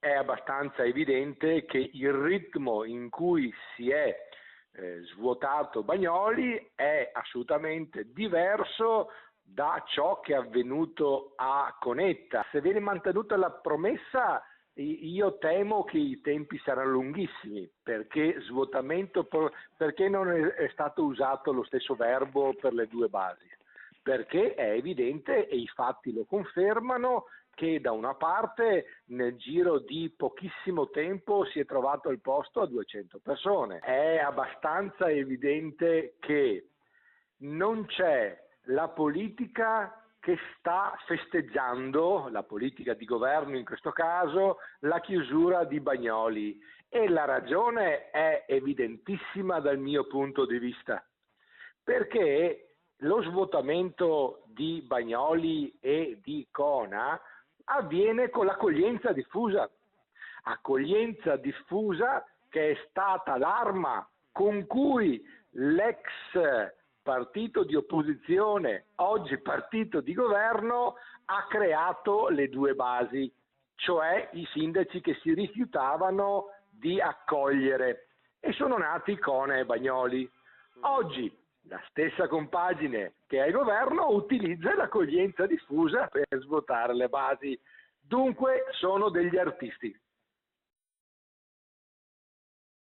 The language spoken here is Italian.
è abbastanza evidente che il ritmo in cui si è svuotato Bagnoli è assolutamente diverso da ciò che è avvenuto a Conetta. Se viene mantenuta la promessa, io temo che i tempi saranno lunghissimi, perché svuotamento, perché non è stato usato lo stesso verbo per le due basi? Perché è evidente, e i fatti lo confermano, che da una parte nel giro di pochissimo tempo si è trovato il posto a 200 persone. È abbastanza evidente che non c'è la politica che sta festeggiando, la politica di governo in questo caso, la chiusura di Bagnoli, e la ragione è evidentissima dal mio punto di vista, perché lo svuotamento di Bagnoli e di Cona avviene con l'accoglienza diffusa che è stata l'arma con cui l'ex partito di opposizione, oggi partito di governo, ha creato le due basi, cioè i sindaci che si rifiutavano di accogliere, e sono nati Cona e Bagnoli. Oggi la stessa compagine che è il governo utilizza l'accoglienza diffusa per svuotare le basi. Dunque sono degli artisti.